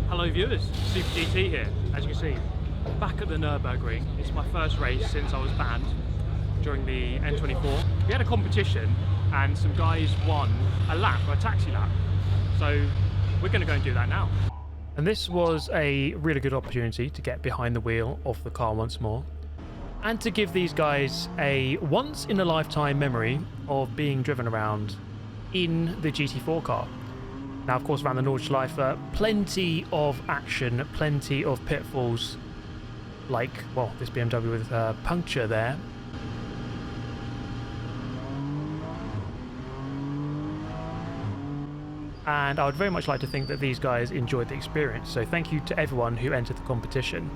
Hello viewers, Super GT here. As you can see, back at the Nurburgring. It's my first race since I was banned during the N24. We had a competition and some guys won a lap, a taxi lap. So we're going to go and do that now. And this was a really good opportunity to get behind the wheel of the car once more and to give these guys a once in a lifetime memory of being driven around in the GT4 car. Now, of course, around the Nordschleife, plenty of action, plenty of pitfalls, like, well, this BMW with a puncture there. And I would very much like to think that these guys enjoyed the experience, so thank you to everyone who entered the competition.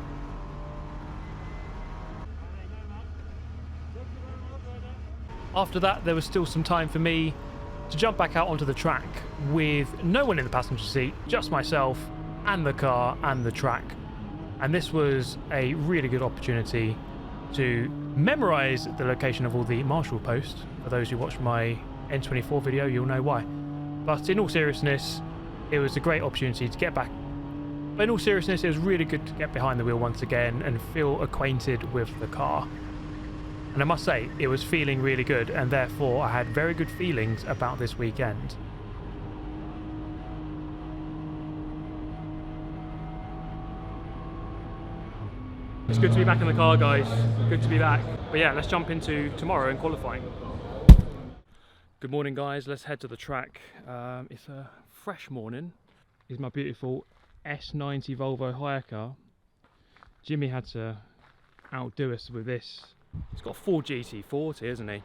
After that, there was still some time for me to jump back out onto the track with no one in the passenger seat, just myself and the car and the track. And this was a really good opportunity to memorize the location of all the marshal posts. For those who watched my N24 video, you'll know why. But in all seriousness, it was a great opportunity to get back. But in all seriousness, it was really good to get behind the wheel once again and feel acquainted with the car. And I must say, it was feeling really good, and therefore I had very good feelings about this weekend. It's good to be back in the car, guys. Good to be back. But yeah, let's jump into tomorrow in qualifying. Good morning, guys. Let's head to the track. It's a fresh morning. It's my beautiful S90 Volvo hire car. Jimmy had to outdo us with this. He's got a 4 GT40, isn't he?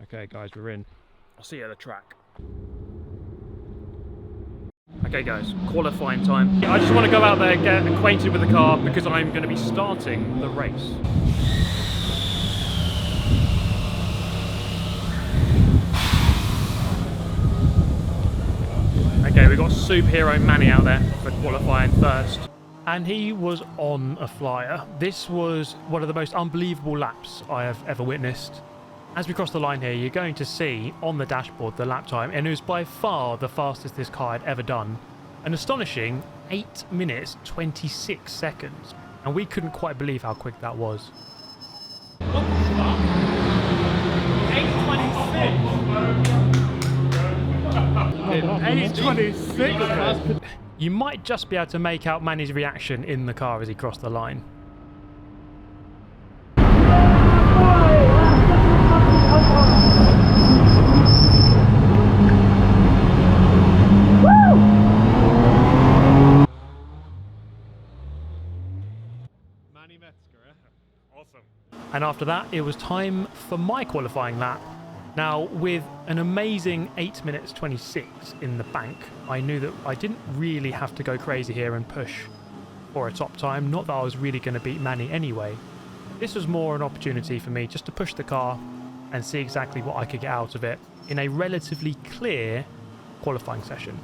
Okay, guys, we're in. I'll see you at the track. Okay, guys, qualifying time. I just want to go out there and get acquainted with the car because I'm going to be starting the race. Okay, we've got superhero Manny out there for qualifying first. And he was on a flyer. This was one of the most unbelievable laps I have ever witnessed. As we cross the line here, you're going to see on the dashboard the lap time, and it was by far the fastest this car had ever done. An astonishing 8 minutes 26 seconds. And we couldn't quite believe how quick that was. What the fuck? 8:26? 8:26? You might just be able to make out Manny's reaction in the car as he crossed the line. Awesome. And after that, it was time for my qualifying lap. Now, with an amazing 8 minutes 26 in the bank, I knew that I didn't really have to go crazy here and push for a top time. Not that I was really going to beat Manny anyway. This was more an opportunity for me just to push the car and see exactly what I could get out of it in a relatively clear qualifying session.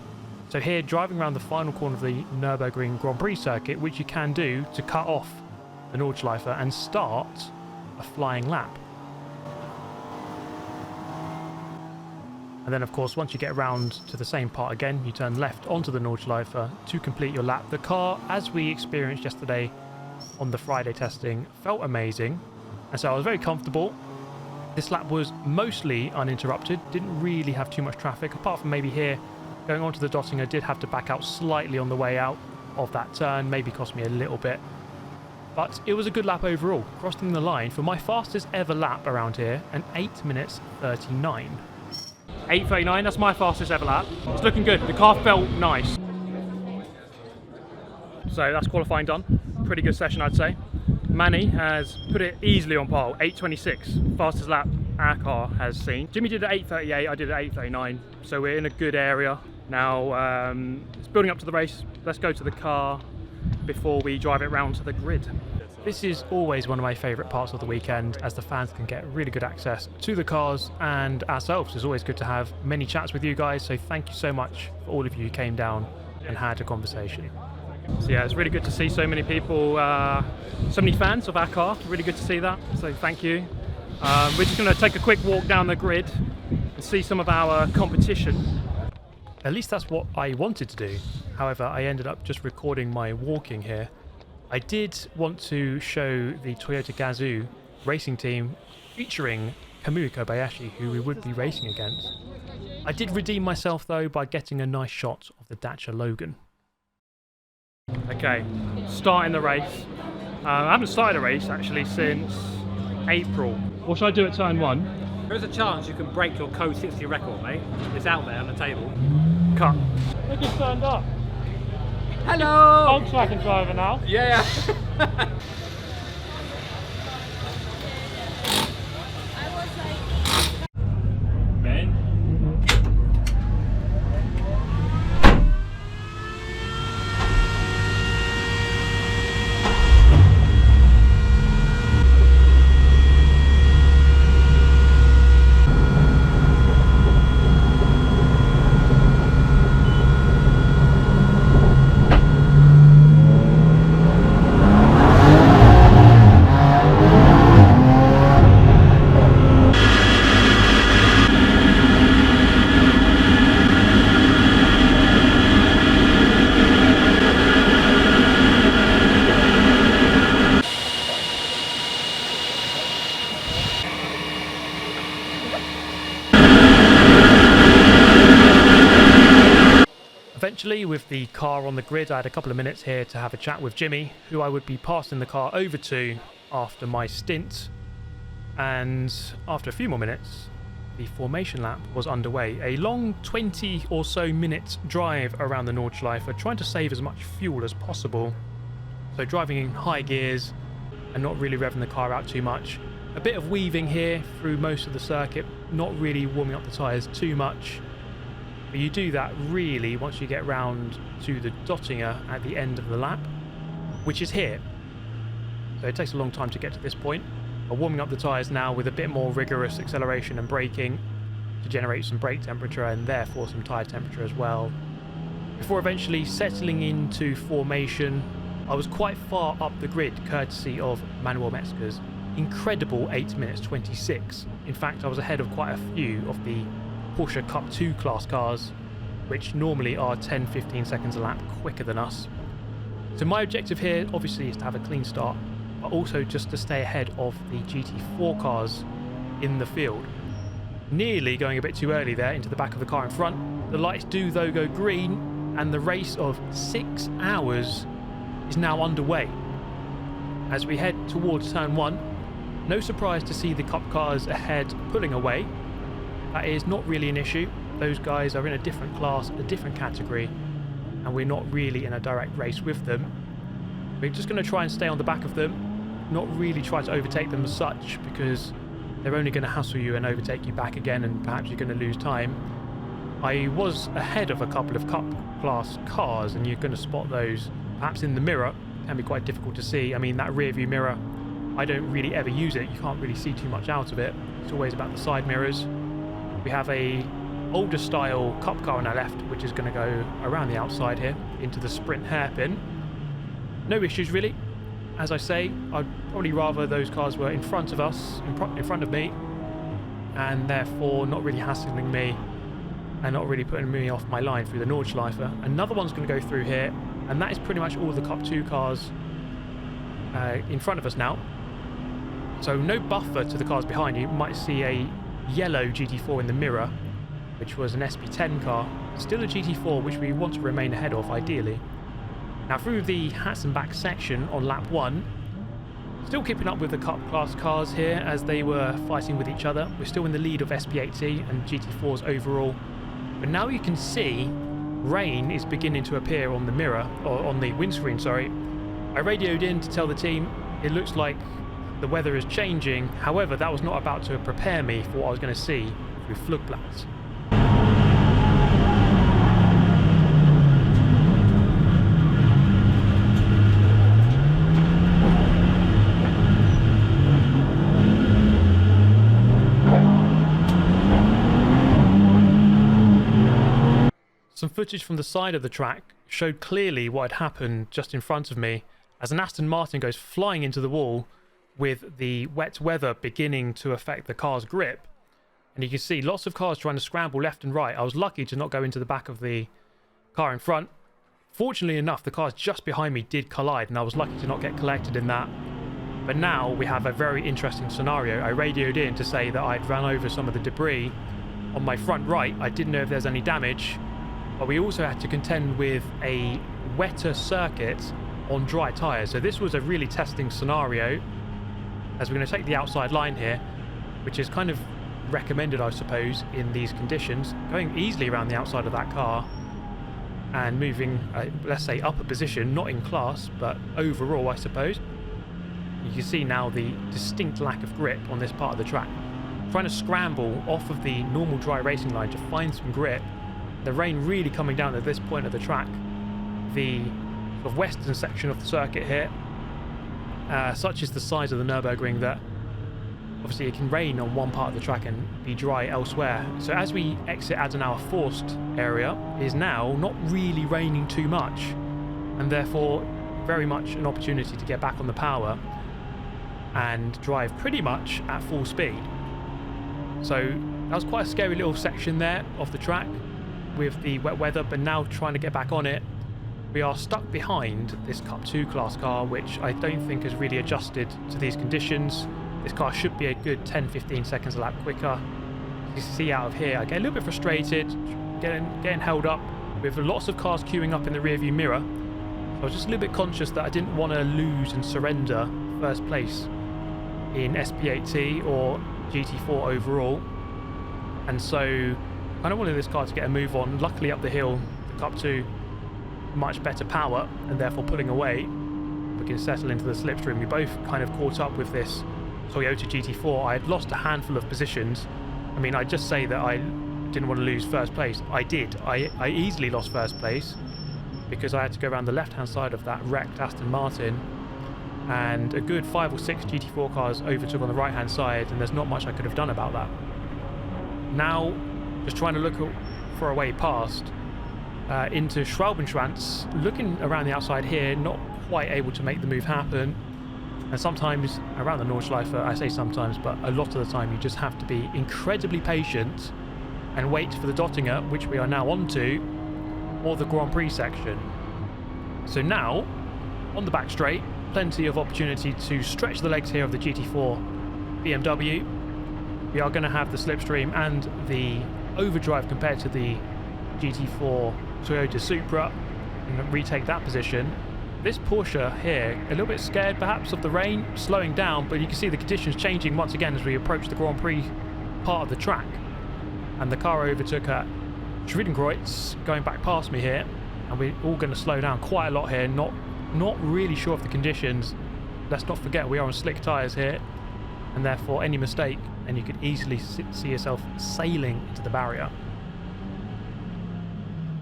So here, driving around the final corner of the Nürburgring Grand Prix circuit, which you can do to cut off the Nordschleife and start a flying lap. And then, of course, once you get around to the same part again, you turn left onto the Nordschleife to complete your lap. The car, as we experienced yesterday on the Friday testing, felt amazing. And so I was very comfortable. This lap was mostly uninterrupted, didn't really have too much traffic, apart from maybe here, going onto the dotting, I did have to back out slightly on the way out of that turn, maybe cost me a little bit. But it was a good lap overall, crossing the line for my fastest ever lap around here, an 8 minutes 39. 8:39, that's my fastest ever lap. It's looking good, the car felt nice. So that's qualifying done. Pretty good session, I'd say. Manny has put it easily on pole, 8:26, fastest lap our car has seen. Jimmy did it at 8:38, I did it at 8:39, so we're in a good area. Now, it's building up to the race. Let's go to the car before we drive it round to the grid. This is always one of my favourite parts of the weekend, as the fans can get really good access to the cars and ourselves. It's always good to have many chats with you guys, so thank you so much for all of you who came down and had a conversation. So yeah, it's really good to see so many people, so many fans of our car. Really good to see that, so thank you. We're just going to take a quick walk down the grid and see some of our competition. At least that's what I wanted to do. However, I ended up just recording my walking here. I did want to show the Toyota Gazoo racing team featuring Kamui Kobayashi, who we would be racing against. I did redeem myself though by getting a nice shot of the Dacia Logan. Okay, starting the race. I haven't started a race actually since April. What should I do at turn 1? There's a chance you can break your Code 60 record, mate. It's out there on the table. Cut. Look, it's turned up. Hello! Volkswagen driver now. Yeah. Ben? Eventually, with the car on the grid, I had a couple of minutes here to have a chat with Jimmy, who I would be passing the car over to after my stint. And after a few more minutes, the formation lap was underway. A long 20 or so minute drive around the Nordschleife, trying to save as much fuel as possible. So driving in high gears and not really revving the car out too much. A bit of weaving here through most of the circuit, not really warming up the tyres too much. But you do that really once you get round to the Dottinger at the end of the lap, which is here. So it takes a long time to get to this point. But warming up the tyres now with a bit more rigorous acceleration and braking to generate some brake temperature and therefore some tyre temperature as well. Before eventually settling into formation, I was quite far up the grid courtesy of Manuel Metzger's incredible 8 minutes 26. In fact, I was ahead of quite a few of the Porsche Cup 2 class cars, which normally are 10-15 seconds a lap quicker than us. So my objective here obviously is to have a clean start, but also just to stay ahead of the GT4 cars in the field. Nearly going a bit too early there into the back of the car in front. The lights do though go green, and the race of 6 hours is now underway. As we head towards turn 1, no surprise to see the Cup cars ahead pulling away. That is not really an issue. Those guys are in a different class, a different category, and we're not really in a direct race with them. We're just going to try and stay on the back of them, not really try to overtake them as such, because they're only going to hassle you and overtake you back again, and perhaps you're going to lose time. I was ahead of a couple of Cup class cars, and you're going to spot those perhaps in the mirror. It can be quite difficult to see. I mean, that rear view mirror, I don't really ever use it. You can't really see too much out of it. It's always about the side mirrors. We have a older style Cup car on our left, which is going to go around the outside here into the sprint hairpin. No issues really. As I say, I'd probably rather those cars were in front of us, in front of me, and therefore not really hassling me and not really putting me off my line through the Nordschleife. Another one's going to go through here, and that is pretty much all the Cup 2 cars in front of us now. So no buffer to the cars behind you. You might see a yellow GT4 in the mirror, which was an SP10 car. Still a GT4, which we want to remain ahead of ideally. Now through the Hatzenbach section on lap 1, still keeping up with the Cup class cars here as they were fighting with each other. We're still in the lead of SP8T and GT4s overall. But now you can see rain is beginning to appear on the mirror, or on the windscreen, sorry. I radioed in to tell the team it looks like the weather is changing. However, that was not about to prepare me for what I was going to see through Flugblatt. Some footage from the side of the track showed clearly what had happened just in front of me as an Aston Martin goes flying into the wall, with the wet weather beginning to affect the car's grip. And you can see lots of cars trying to scramble left and right. I was lucky to not go into the back of the car in front. Fortunately enough, the cars just behind me did collide, and I was lucky to not get collected in that. But now we have a very interesting scenario. I radioed in to say that I'd run over some of the debris on my front right. I didn't know if there's any damage, but we also had to contend with a wetter circuit on dry tyres. So this was a really testing scenario, as we're going to take the outside line here, which is kind of recommended, I suppose, in these conditions. Going easily around the outside of that car and moving, let's say, up a position, not in class, but overall, I suppose. You can see now the distinct lack of grip on this part of the track. Trying to scramble off of the normal dry racing line to find some grip. The rain really coming down at this point of the track. The sort of western section of the circuit here, such is the size of the Nürburgring that obviously it can rain on one part of the track and be dry elsewhere. So as we exit Adenauer Forst area, it is now not really raining too much, and therefore very much an opportunity to get back on the power and drive pretty much at full speed. So that was quite a scary little section there of the track with the wet weather, but now trying to get back on it, we are stuck behind this Cup 2 class car, which I don't think has really adjusted to these conditions. This car should be a good 10-15 seconds a lap quicker. You can see out of here, I get a little bit frustrated, getting held up with lots of cars queuing up in the rearview mirror. So I was just a little bit conscious that I didn't want to lose and surrender first place in SP8T or GT4 overall, and so I kind of wanted this car to get a move on. Luckily up the hill, the Cup 2, much better power, and therefore pulling away, we can settle into the slipstream. We both kind of caught up with this Toyota GT4. I had lost a handful of positions. I mean, I'd just say that I didn't want to lose first place. I did. I easily lost first place because I had to go around the left-hand side of that wrecked Aston Martin, and a good 5 or 6 GT4 cars overtook on the right-hand side, and there's not much I could have done about that. Now, just trying to look for a way past into Schwalbenschwanz, looking around the outside here, not quite able to make the move happen. And sometimes around the Nordschleife, I say sometimes, but a lot of the time you just have to be incredibly patient and wait for the Dottinger, which we are now onto, or the Grand Prix section. So now, on the back straight, plenty of opportunity to stretch the legs here of the GT4 BMW. We are going to have the slipstream and the overdrive compared to the GT4 Toyota Supra, and retake that position. This Porsche here, a little bit scared perhaps of the rain, slowing down, but you can see the conditions changing once again as we approach the Grand Prix part of the track. And the car overtook at Schwedenkreuz, going back past me here, and we're all going to slow down quite a lot here, not really sure of the conditions. Let's not forget we are on slick tyres here, and therefore any mistake and you could easily see yourself sailing into the barrier.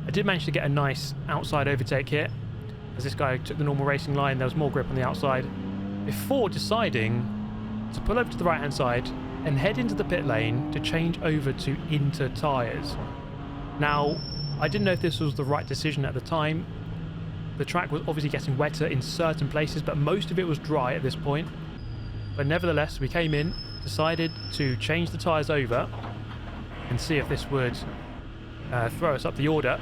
I did manage to get a nice outside overtake here as this guy took the normal racing line. There was more grip on the outside before deciding to pull over to the right hand side and head into the pit lane to change over to Inter tyres. Now, I didn't know if this was the right decision at the time. The track was obviously getting wetter in certain places, but most of it was dry at this point. But nevertheless, we came in, decided to change the tyres over and see if this would throw us up the order.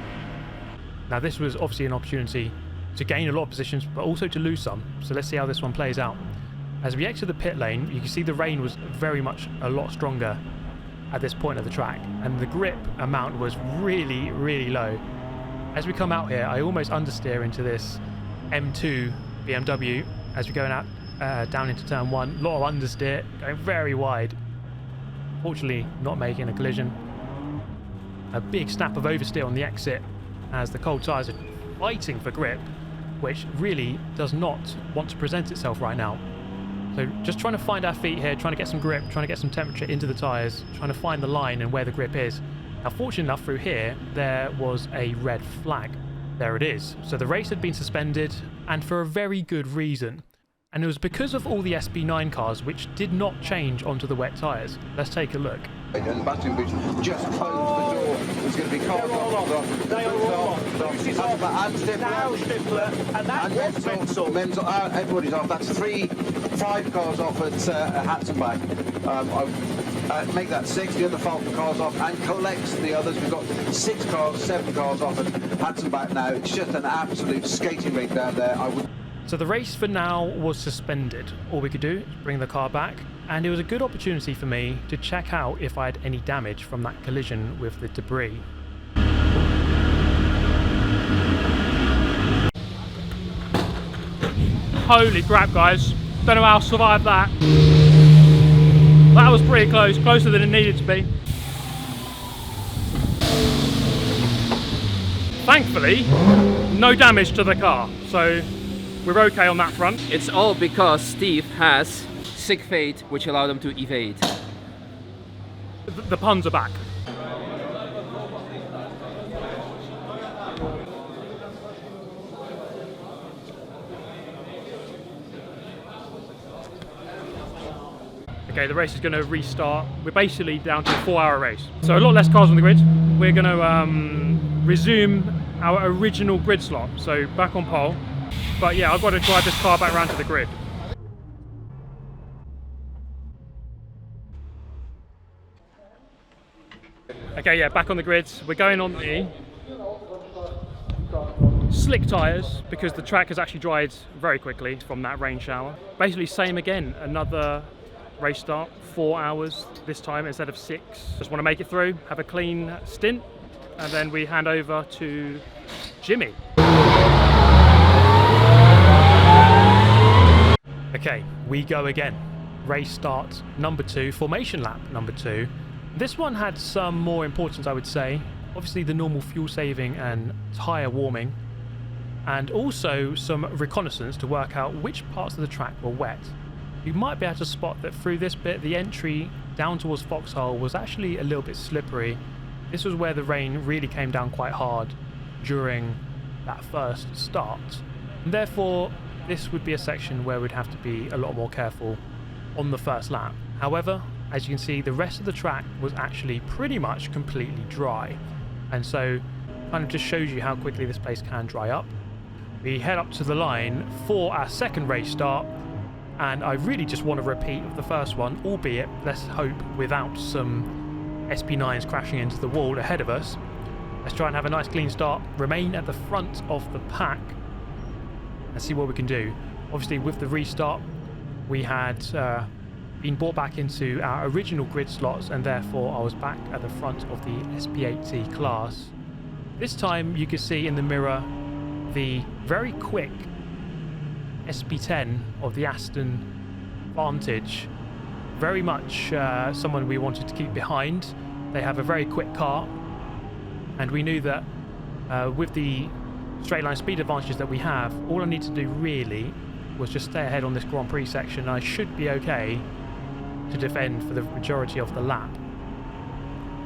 Now, this was obviously an opportunity to gain a lot of positions, but also to lose some. So let's see how this one plays out. As we exit the pit lane, you can see the rain was very much a lot stronger at this point of the track, and the grip amount was really, really low. As we come out here, I almost understeer into this M2 BMW as we're going out down into turn 1. A lot of understeer, going very wide. Fortunately, not making a collision. A big snap of oversteer on the exit as the cold tyres are fighting for grip, which really does not want to present itself right now. So just trying to find our feet here, trying to get some grip, trying to get some temperature into the tyres, trying to find the line and where the grip is. Now, fortunate enough, through here, there was a red flag. There it is. So the race had been suspended, and for a very good reason. And it was because of all the SB9 cars which did not change onto the wet tyres. Let's take a look. And Bastian Bush just closed the door. It's going to be cold. They are all on. This is off. Now Stifler. And that was Menzel. Menzel out. Everybody's off. That's 5 cars off at Hatzenbach. I make that 6, the other 5 cars off, and collects the others. We've got 6 cars, 7 cars off at Hatzenbach now. It's just an absolute skating rink down there. So the race for now was suspended. All we could do is bring the car back, and it was a good opportunity for me to check out if I had any damage from that collision with the debris. Holy crap, guys. Don't know how I survived that. That was pretty close, closer than it needed to be. Thankfully, no damage to the car, so we're okay on that front. It's all because Steve has sick fate, which allowed him to evade. The puns are back. Okay, the race is going to restart. We're basically down to a 4-hour race. So a lot less cars on the grid. We're going to resume our original grid slot. So back on pole. But yeah, I've got to drive this car back around to the grid. Okay, yeah, back on the grid. We're going on the slick tyres because the track has actually dried very quickly from that rain shower. Basically same again, another race start, 4 hours this time instead of 6. Just want to make it through, have a clean stint, and then we hand over to Jimmy. Okay, we go again. Race start number 2, formation lap number 2. This one had some more importance, I would say. Obviously the normal fuel saving and tyre warming, and also some reconnaissance to work out which parts of the track were wet. You might be able to spot that through this bit, the entry down towards Foxhole was actually a little bit slippery. This was where the rain really came down quite hard during that first start. And therefore, this would be a section where we'd have to be a lot more careful on the first lap. However, as you can see, the rest of the track was actually pretty much completely dry. And so, kind of just shows you how quickly this place can dry up. We head up to the line for our second race start. And I really just want a repeat of the first one, albeit, let's hope, without some SP9s crashing into the wall ahead of us. Let's try and have a nice clean start, remain at the front of the pack, and see what we can do. Obviously, with the restart, we had been brought back into our original grid slots, and therefore I was back at the front of the SP8T class. This time, you can see in the mirror the very quick SP10 of the Aston Vantage. Very much someone we wanted to keep behind. They have a very quick car, and we knew that with the straight line speed advantages that we have, all I need to do really was just stay ahead on this Grand Prix section, and I should be okay to defend for the majority of the lap.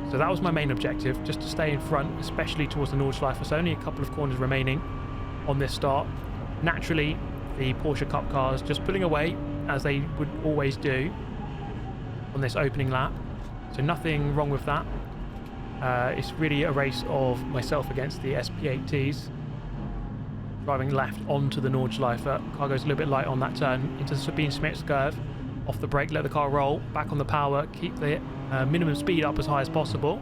So that was my main objective, just to stay in front, especially towards the Nordschleife. There's only a couple of corners remaining on this start. Naturally, the Porsche Cup cars just pulling away as they would always do on this opening lap, so nothing wrong with that. It's really a race of myself against the SP8Ts, driving left onto the Nordschleife. Car goes a little bit light on that turn into the Sabine Schmitz curve, off the brake, let the car roll, back on the power, keep the minimum speed up as high as possible,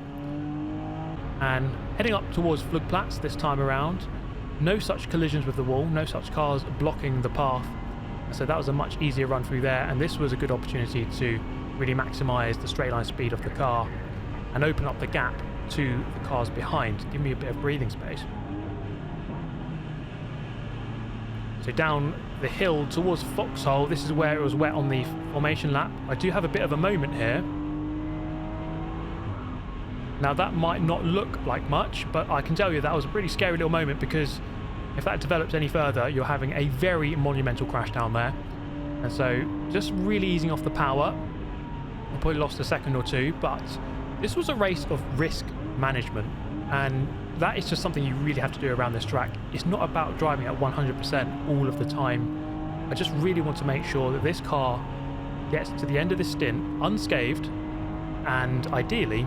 and heading up towards Flugplatz this time around. No such collisions with the wall, no such cars blocking the path, so that was a much easier run through there, and this was a good opportunity to really maximise the straight line speed of the car and open up the gap to the cars behind, give me a bit of breathing space. So down the hill towards Foxhole, this is where it was wet on the formation lap. I do have a bit of a moment here. Now that might not look like much, but I can tell you that was a pretty scary little moment, because if that develops any further, you're having a very monumental crash down there. And so just really easing off the power. I probably lost a second or two, but this was a race of risk management, and that is just something you really have to do around this track. It's not about driving at 100% all of the time. I just really want to make sure that this car gets to the end of this stint unscathed, and ideally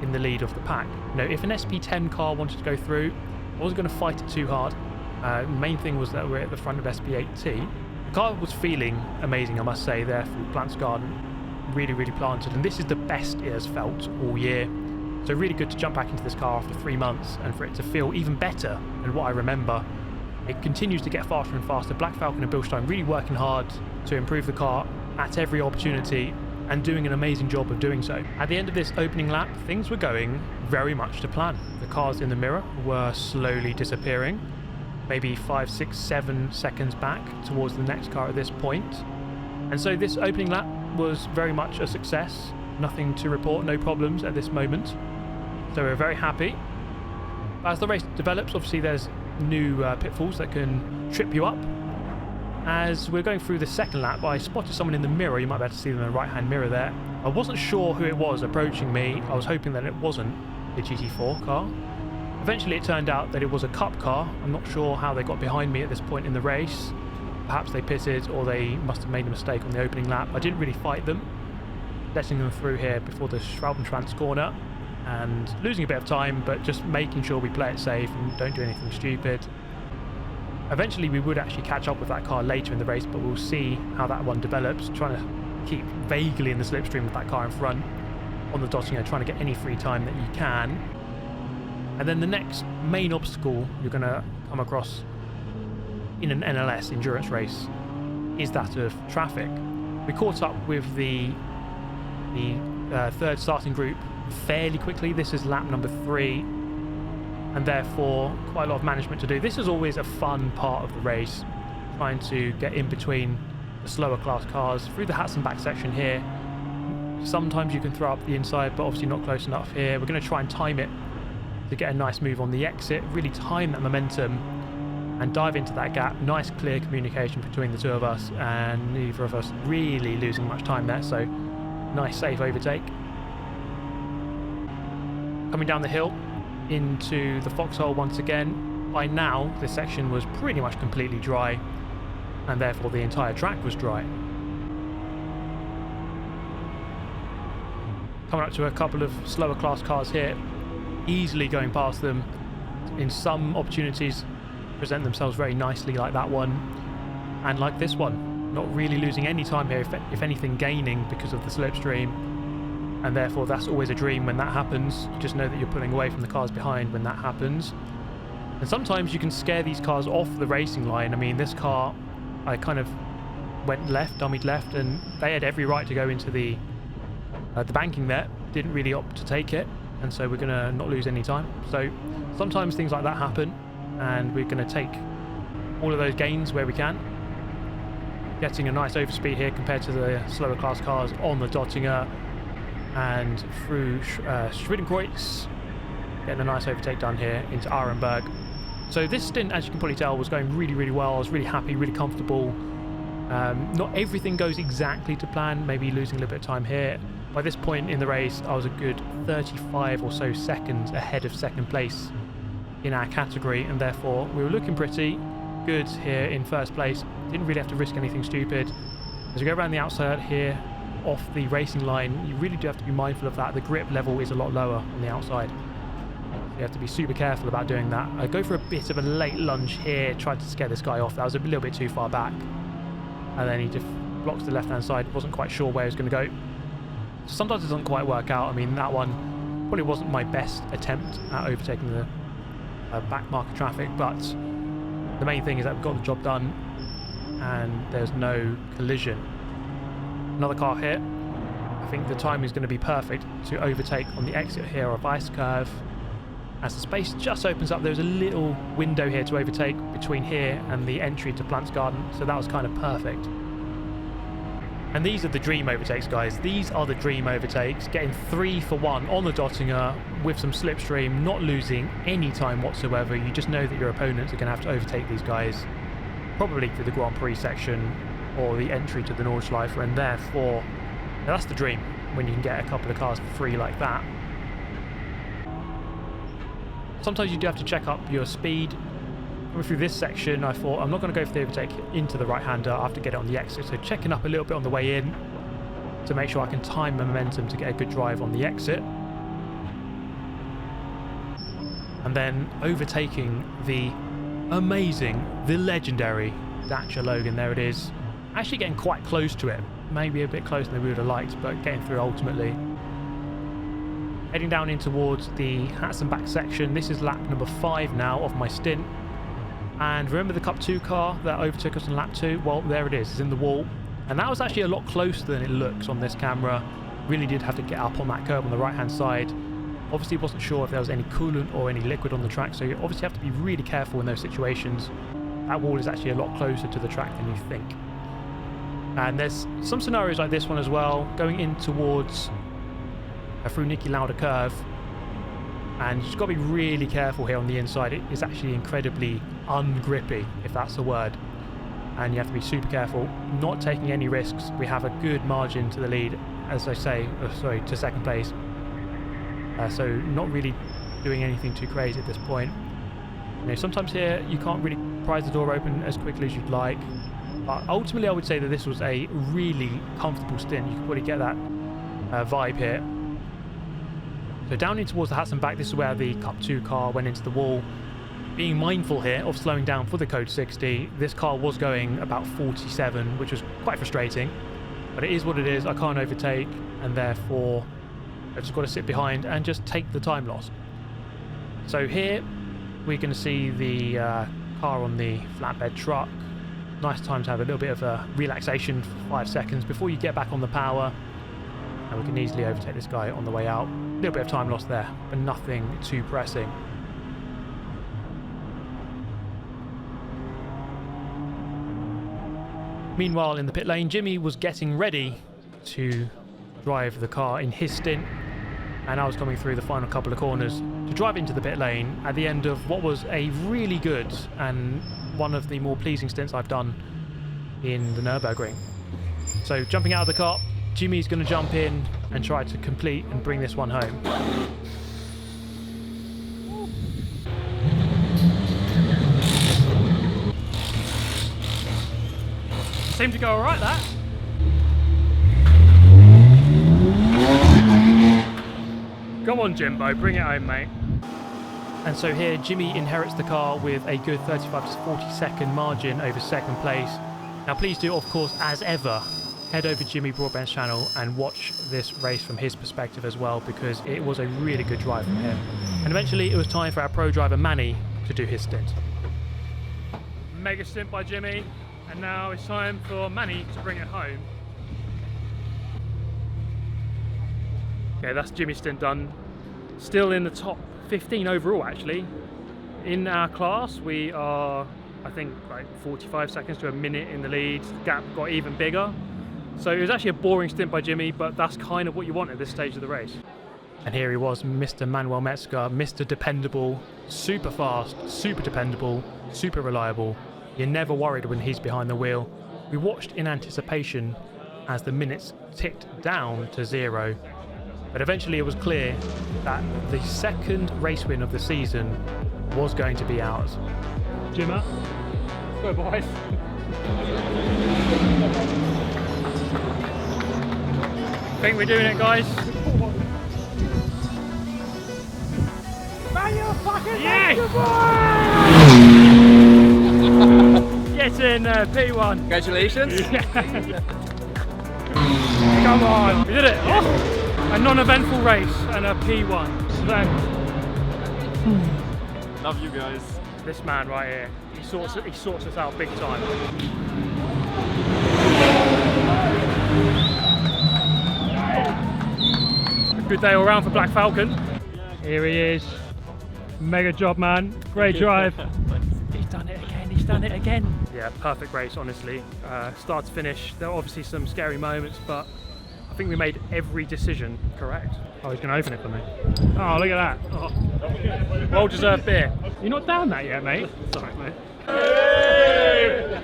in the lead of the pack. You know, if an SP10 car wanted to go through, I wasn't going to fight it too hard. The main thing was that we're at the front of SP8T, The car was feeling amazing, I must say, there through Plants Garden. Really, really planted, and this is the best it has felt all year. So really good to jump back into this car after 3 months and for it to feel even better than what I remember. It continues to get faster and faster. Black Falcon and Bilstein really working hard to improve the car at every opportunity and doing an amazing job of doing so. At the end of this opening lap, things were going very much to plan. The cars in the mirror were slowly disappearing, maybe 5, 6, 7 seconds back towards the next car at this point. And so this opening lap was very much a success. Nothing to report, no problems at this moment. So we're very happy. As the race develops, obviously there's new pitfalls that can trip you up. As we're going through the second lap, I spotted someone in the mirror. You might be able to see them in the right-hand mirror there. I wasn't sure who it was approaching me. I was hoping that it wasn't the GT4 car. Eventually it turned out that it was a Cup car. I'm not sure how they got behind me at this point in the race. Perhaps they pitted or they must have made a mistake on the opening lap. I didn't really fight them, letting them through here before the Schwalbentrans corner and losing a bit of time, but just making sure we play it safe and don't do anything stupid. Eventually we would actually catch up with that car later in the race, but we'll see how that one develops, trying to keep vaguely in the slipstream with that car in front on the dotting, trying to get any free time that you can. And then the next main obstacle you're going to come across in an NLS endurance race is that of traffic. We caught up with the third starting group fairly quickly. This is lap number 3, and therefore quite a lot of management to do. This is always a fun part of the race, trying to get in between the slower class cars through the hats and back section here. Sometimes you can throw up the inside, but obviously not close enough here. We're going to try and time it to get a nice move on the exit, really time that momentum and dive into that gap. Nice clear communication between the two of us, and neither of us really losing much time there, so nice safe overtake. Coming down the hill into the foxhole once again. By now this section was pretty much completely dry, and therefore the entire track was dry. Coming up to a couple of slower class cars here, easily going past them. In some opportunities present themselves very nicely, like that one and like this one. Not really losing any time here, if anything gaining because of the slipstream, and therefore that's always a dream when that happens. You just know that you're pulling away from the cars behind when that happens. And sometimes you can scare these cars off the racing line. I mean, this car, I kind of went left, dummied left, and they had every right to go into the banking there. Didn't really opt to take it, and so we're going to not lose any time. So sometimes things like that happen, and we're going to take all of those gains where we can. Getting a nice overspeed here compared to the slower class cars on the Dottinger and through Schwedenkreuz. Getting a nice overtake done here into Arenberg. So this stint, as you can probably tell, was going really, really well. I was really happy, really comfortable. Not everything goes exactly to plan, maybe losing a little bit of time here. By this point in the race, I was a good 35 or so seconds ahead of second place in our category, and therefore we were looking pretty good here in first place. Didn't really have to risk anything stupid. As we go around the outside here, off the racing line, you really do have to be mindful of that. The grip level is a lot lower on the outside. You have to be super careful about doing that. I go for a bit of a late lunge here, tried to scare this guy off. That was a little bit too far back. And then he just blocks the left-hand side. Wasn't quite sure where he was going to go. Sometimes it doesn't quite work out. I mean, that one probably wasn't my best attempt at overtaking the back marker traffic, but the main thing is that we've got the job done and there's no collision. Another car here. I think the time is going to be perfect to overtake on the exit here of Ice Curve. As the space just opens up, there's a little window here to overtake between here and the entry to Plants Garden, so that was kind of perfect. And these are the dream overtakes, guys. These are the dream overtakes. Getting 3 for 1 on the Dottinger with some slipstream, not losing any time whatsoever. You just know that your opponents are going to have to overtake these guys, probably through the Grand Prix section or the entry to the Nordschleife, and therefore that's the dream, when you can get a couple of cars for free like that. Sometimes you do have to check up your speed. Coming through this section, I thought I'm not going to go for the overtake into the right-hander. I have to get it on the exit, so checking up a little bit on the way in to make sure I can time momentum to get a good drive on the exit. And then overtaking the amazing, the legendary Dacia Logan. There it is. actually getting quite close to it. Maybe a bit closer than we would have liked, but getting through ultimately. Heading down in towards the hats and back section. This is lap number 5 now of my stint. And remember the Cup 2 car that overtook us in lap 2? Well, there it is. It's in the wall. And that was actually a lot closer than it looks on this camera. Really did have to get up on that curb on the right-hand side. Obviously wasn't sure if there was any coolant or any liquid on the track, so you obviously have to be really careful in those situations. That wall is actually a lot closer to the track than you think. And there's some scenarios like this one as well, going in towards through Niki Lauda curve, and you've got to be really careful here on the inside. It is actually incredibly ungrippy, if that's the word, and you have to be super careful, not taking any risks. We have a good margin to the lead, as I say, to second place, so not really doing anything too crazy at this point. You know, sometimes here you can't really prise the door open as quickly as you'd like, but ultimately I would say that this was a really comfortable stint. You can probably get that vibe here. So down in towards the hats and back, this is where the Cup 2 car went into the wall. Being mindful here of slowing down for the Code 60, this car was going about 47, which was quite frustrating. But it is what it is. I can't overtake, and therefore I've just got to sit behind and just take the time loss. So here we're going to see the car on the flatbed truck. Nice time to have a little bit of a relaxation for 5 seconds before you get back on the power. And we can easily overtake this guy on the way out. A little bit of time lost there, but nothing too pressing. Meanwhile, in the pit lane, Jimmy was getting ready to drive the car in his stint, and I was coming through the final couple of corners to drive into the pit lane at the end of what was a really good and one of the more pleasing stints I've done in the Nürburgring. So jumping out of the car, Jimmy's going to jump in and try to complete and bring this one home. Seemed to go alright, that. Come on, Jimbo, bring it home, mate. And so here, Jimmy inherits the car with a good 35 to 40 second margin over second place. Now, please do, of course, as ever, head over to Jimmy Broadbent's channel and watch this race from his perspective as well, because it was a really good drive from him. And eventually, it was time for our pro driver Manny to do his stint. Mega stint by Jimmy. And now it's time for Manny to bring it home. Okay, that's Jimmy's stint done. Still in the top 15 overall, actually. In our class, we are, I think, like 45 seconds to a minute in the lead. The gap got even bigger. So it was actually a boring stint by Jimmy, but that's kind of what you want at this stage of the race. And here he was, Mr. Manuel Metzger, Mr. Dependable, super fast, super dependable, super reliable. You're never worried when he's behind the wheel. We watched in anticipation as the minutes ticked down to 0. But eventually it was clear that the second race win of the season was going to be ours. Jimmer, go boys. Think we're doing it, guys? Get in P1. Congratulations. Yeah. Come on, we did it. Oh, a non-eventful race and a P1. Then, Love you guys. this man right here, he sorts us out big time. A good day all round for Black Falcon. Here he is. Mega job, man. Great drive. He's done it again, he's done it again. Yeah, perfect race, honestly. Start to finish. There were obviously some scary moments, but I think we made every decision correct. Oh, he's going to open it for me. Oh, look at that. Oh. Well-deserved beer. You're not down that yet, mate? Sorry, mate. Hey!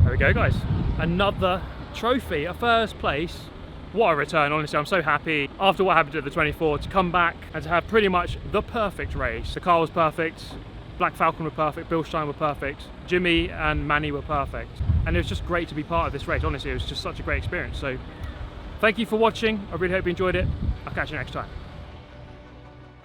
There we go, guys. Another trophy, a first place. What a return, honestly. I'm so happy after what happened at the 24 to come back and to have pretty much the perfect race. The car was perfect, Black Falcon were perfect, Bill Stein were perfect, Jimmy and Manny were perfect. And it was just great to be part of this race. Honestly, it was just such a great experience. So thank you for watching. I really hope you enjoyed it. I'll catch you next time.